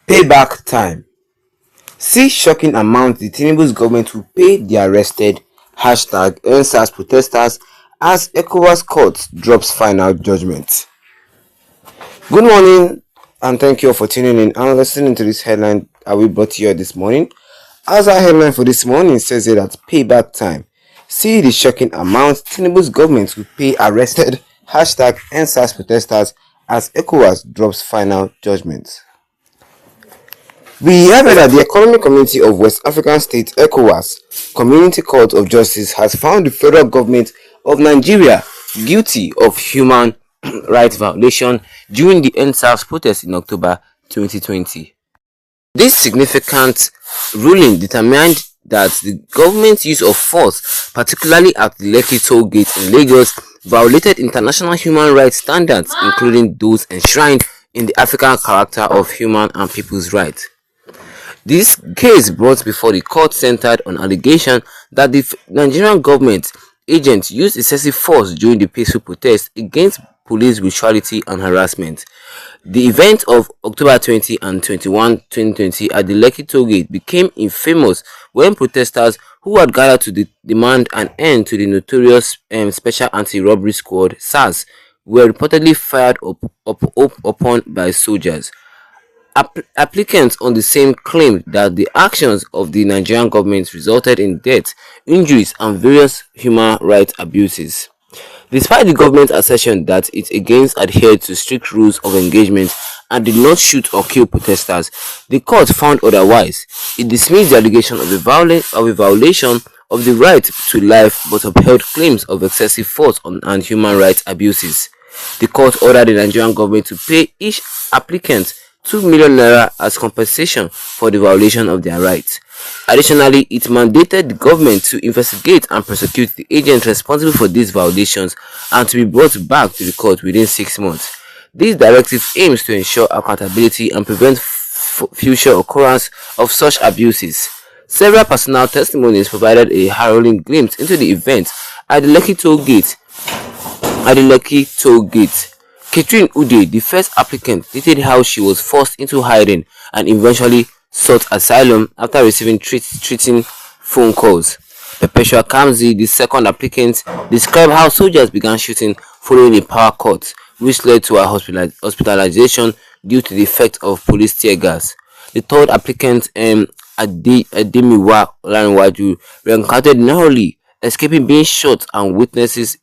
Payback time. See shocking amount the Tinubu'S government will pay the arrested #Ãrrëstëd protesters as Ecowas court drops final judgment. Good morning and thank you all for tuning in and listening to this headline that we brought to you this morning. As our headline for this morning says it at payback time. See the shocking amount Tinubu'S government will pay arrested #Ãrrëstëd protesters as Ecowas drops final judgment. We have heard that the Economic Community of West African States (Ecowas) Community Court of Justice has found the federal government of Nigeria guilty of human rights violation during the Ãrrëstëd protest in October 2020. This significant ruling determined that the government's use of force, particularly at the Lekki toll gate in Lagos, violated international human rights standards, including those enshrined in the African Charter of Human and People's Rights. This case brought before the court centered on allegation that the Nigerian government agents used excessive force during the peaceful protest against police brutality and harassment. The event of October 20 and 21, 2020 at the Lekki toll gate became infamous when protesters who had gathered to demand an end to the notorious Special Anti-Robbery Squad (SARS) were reportedly fired upon by soldiers. Applicants on the same claimed that the actions of the Nigerian government resulted in death, injuries, and various human rights abuses. Despite the government's assertion that it again adhered to strict rules of engagement and did not shoot or kill protesters, the court found otherwise. It dismissed the allegation of a violation of the right to life but upheld claims of excessive force and human rights abuses. The court ordered the Nigerian government to pay each applicant 2 million naira as compensation for the violation of their rights. Additionally, it mandated the government to investigate and prosecute the agents responsible for these violations and to be brought back to the court within 6 months. This directive aims to ensure accountability and prevent future occurrence of such abuses. Several personal testimonies provided a harrowing glimpse into the event at the Lekki toll gate. Catherine Ude, the first applicant, detailed how she was forced into hiding and eventually sought asylum after receiving threatening phone calls. Perpetua Kamzi, the second applicant, described how soldiers began shooting following a power cut, which led to her hospitalization due to the effect of police tear gas. The third applicant, Ademiwa Olanwaju, reencountered narrowly, escaping being shot and witnessed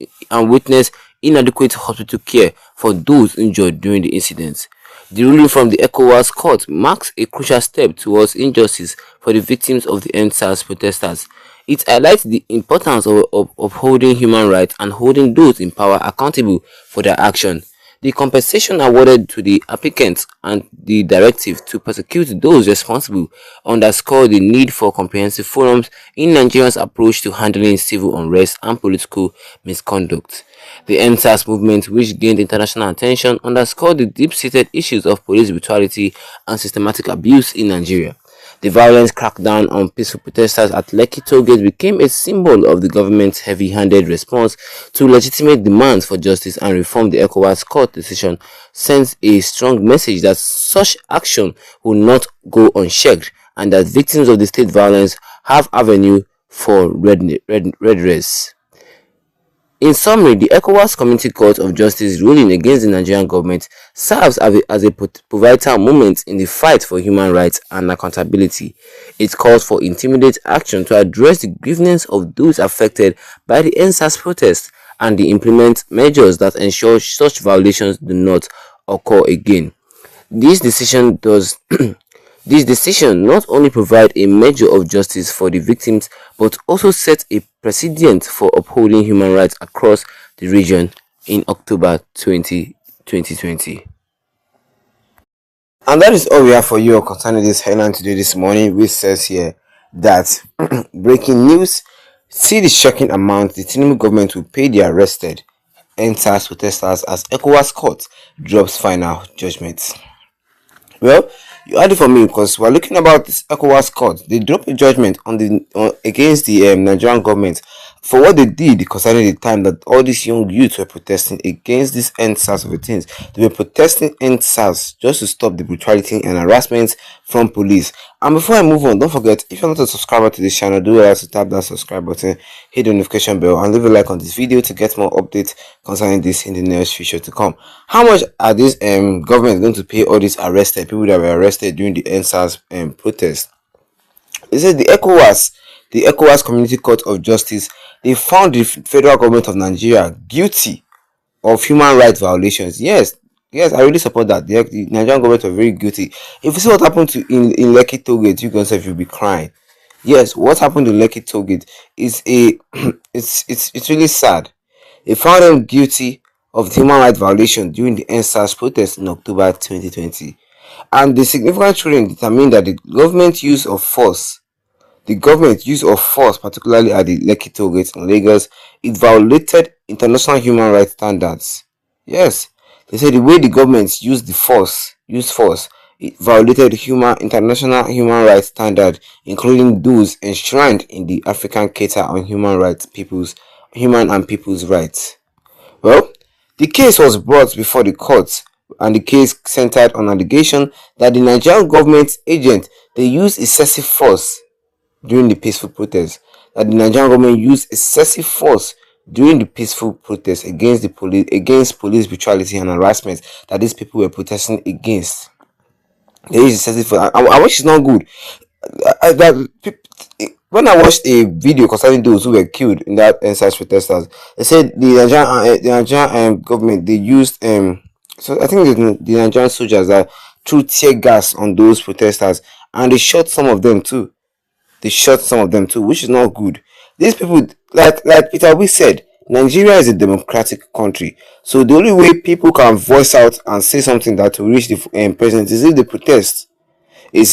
inadequate hospital care for those injured during the incident. The ruling from the Ecowas court marks a crucial step towards injustice for the victims of the Ãrrëstëd protesters. It highlights the importance of upholding human rights and holding those in power accountable for their action. The compensation awarded to the applicants and the directive to prosecute those responsible underscore the need for comprehensive forums in Nigeria's approach to handling civil unrest and political misconduct. The Ãrrëstëd movement, which gained international attention, underscored the deep-seated issues of police brutality and systematic abuse in Nigeria. The violent crackdown on peaceful protesters at Lekki toll gate became a symbol of the government's heavy-handed response to legitimate demands for justice and reform. The Ecowas court decision sends a strong message that such action will not go unchecked and that victims of the state violence have avenue for redress. In summary, the Ecowas Community Court of Justice ruling against the Nigerian government serves as a pivotal moment in the fight for human rights and accountability. It calls for immediate action to address the grievances of those affected by the Ãrrëstëd protests and to implement measures that ensure such violations do not occur again. This decision not only provides a measure of justice for the victims but also sets a precedent for upholding human rights across the region in October 2020. And that is all we have for you concerning this headline today this morning, which says here that breaking news, see the shocking amount the Tinubu government will pay the arrested Ãrrëstëd protesters as Ecowas court drops final judgment. Well, you heard it from me because we're looking about this Ecowas court. They dropped a judgment against the Nigerian government for what they did concerning the time that all these young youths were protesting against this end SARS of the things. They were protesting end SARS just to stop the brutality and harassment from police. And before I move on, don't forget, if you're not a subscriber to this channel, do well to tap that subscribe button, hit the notification bell, and leave a like on this video to get more updates concerning this in the near future to come. How much are these government going to pay all these arrested people that were arrested during the end SARS protest? They said the Ecowas Community Court of Justice, they found the federal government of Nigeria guilty of human rights violations. Yes, I really support that. The Nigerian government are very guilty. If you see what happened in Lekki Tollgate, you yourself you'll be crying. Yes, what happened in Lekki Tollgate is it's really sad. They found them guilty of human rights violation during the NSAS protest in October 2020. And the significant ruling determined that the government use of force, particularly at the Lekki Tollgate in Lagos, it violated international human rights standards. Yes, they said the way the government used force, it violated international human rights standards, including those enshrined in the African Charter on Human and People's Rights. Well, the case was brought before the courts, and the case centered on allegation that the Nigerian government agent they used excessive force during the peaceful protest. That the Nigerian government used excessive force during the peaceful protest against police brutality and harassment that these people were protesting against. They used excessive force, which is not good. When I watched a video concerning those who were killed in that NSAS protesters, they said the Nigerian government they used so I think the Nigerian soldiers that threw tear gas on those protesters, and they shot some of them too. Which is not good. These people, like Peter Obi said, Nigeria is a democratic country, so the only way people can voice out and say something that will reach the president is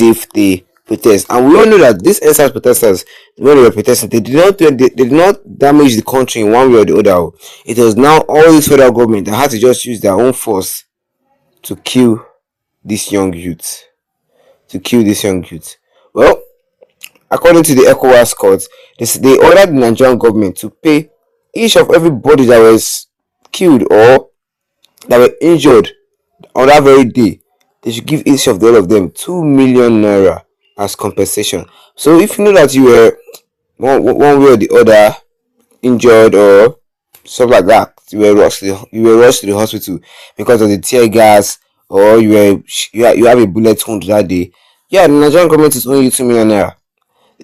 if they protest. And we all know that these NSAS protesters, when they were protesting, they did not damage the country in one way or the other. It was now all this federal government that had to just use their own force to kill these young youths. Well, according to the Ecowas court, they ordered the Nigerian government to pay each of everybody that was killed or that were injured on that very day. They should give each of all of them 2 million naira as compensation. So if you know that you were one way or the other injured or stuff like that, you were rushed to the hospital because of the tear gas, or you have a bullet wound that day. Yeah, the Nigerian government is owing you 2 million naira.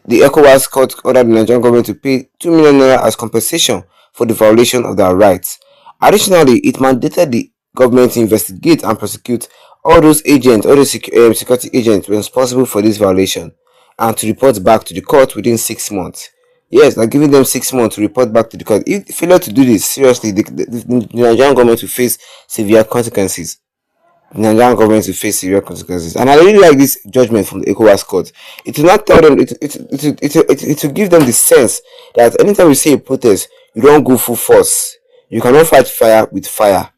The Ecowas court ordered the Nigerian government to pay 2 million naira as compensation for the violation of their rights. Additionally, it mandated the government to investigate and prosecute all those security agents responsible for this violation, and to report back to the court within 6 months. Yes, they're giving them 6 months to report back to the court. If they fail to do this, seriously, the Nigerian government will face severe consequences. And I really like this judgment from the Ecowas court. It will not tell them, it will give them the sense that anytime we see a protest, you don't go full force. You cannot fight fire with fire.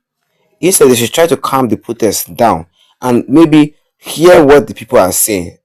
Instead, they should try to calm the protest down and maybe hear what the people are saying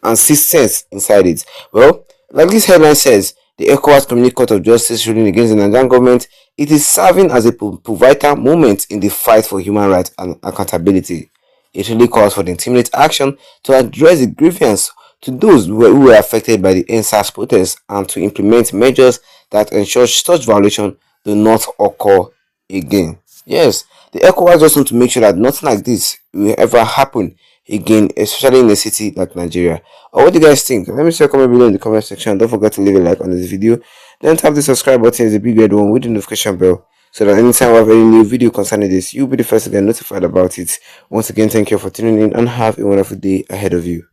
and see sense inside it. Well, like this headline says, the Ecowas Community Court of Justice ruling against the Nigerian government, it is serving as a pivotal moment in the fight for human rights and accountability. It really calls for the immediate action to address the grievance to those who were affected by the NSAS protests, and to implement measures that ensure such violations do not occur again. Yes, the Ecowas just want to make sure that nothing like this will ever happen again, especially in a city like Nigeria. Or what do you guys think? Let me see your comment below in the comment section. Don't forget to leave a like on this video. Then tap the subscribe button, is the big red one with the notification bell, so that anytime we have any new video concerning this, you'll be the first to get notified about it. Once again, thank you for tuning in, and have a wonderful day ahead of you.